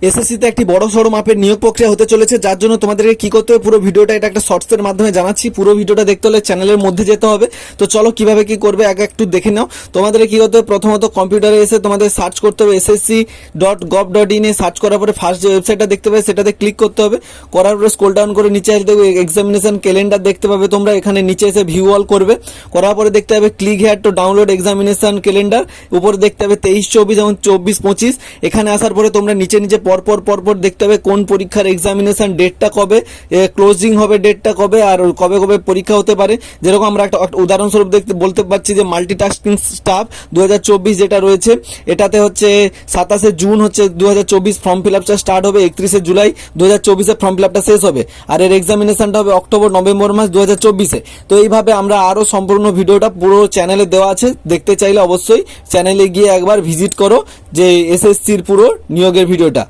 এসএসসিতে একটি বড় সড়ো মাপের নিয়োগ প্রক্রিয়া হতে চলেছে, যার জন্য তোমাদেরকে কি করতে হবে পুরো ভিডিওটা এটা একটা শর্টসের মাধ্যমে জানাচ্ছি। পুরো ভিডিওটা দেখতে হলে চ্যানেলের মধ্যে যেতে হবে। তো চলো কিভাবে কি করবে আগে একটু দেখে নাও। তোমাদেরকে কি করতে হবে, প্রথমত কম্পিউটারে এসে তোমাদের সার্চ করতে হবে ssc.gov.in এ। সার্চ করার পরে ফার্স্ট যে ওয়েবসাইটটা দেখতে পাবে সেটাতে ক্লিক করতে হবে। করার পরে স্ক্রল ডাউন করে নিচে আসবে, এক্সামিনেশন ক্যালেন্ডার দেখতে পাবে তোমরা। এখানে নিচে এসে ভিউ অল করবে, করার পরে দেখতে হবে click here to download examination calendar. উপরে দেখতে হবে 23-24 এবং 24-25। এখানে আসার পরে তোমরা নিচে নিচে পরপর দেখতে হবে কোন পরীক্ষার এক্সামিনেশন ডেটটা কবে, ক্লোজিং হবে ডেটটা কবে, আর কবে কবে পরীক্ষা হতে পারে। যেরকম আমরা একটা উদাহরণস্বরূপ বলতে পারছি যে মাল্টিটাস্কিং স্টাফ 2024 যেটা রয়েছে, এটাতে হচ্ছে 27 জুন হচ্ছে 2024 ফর্ম ফিল আপটা স্টার্ট হবে, 31 জুলাই 2024 ফর্ম ফিল আপটা শেষ হবে, আর এর এক্সামিনেশনটা হবে অক্টোবর-নভেম্বর মাস 2024। তো এইভাবে আমরা আরো সম্পূর্ণ ভিডিওটা পুরো চ্যানেলে দেওয়া আছে, দেখতে চাইলে অবশ্যই চ্যানেলে গিয়ে একবার ভিজিট করো যে এসএসসির পুরো নিয়োগের ভিডিওটা।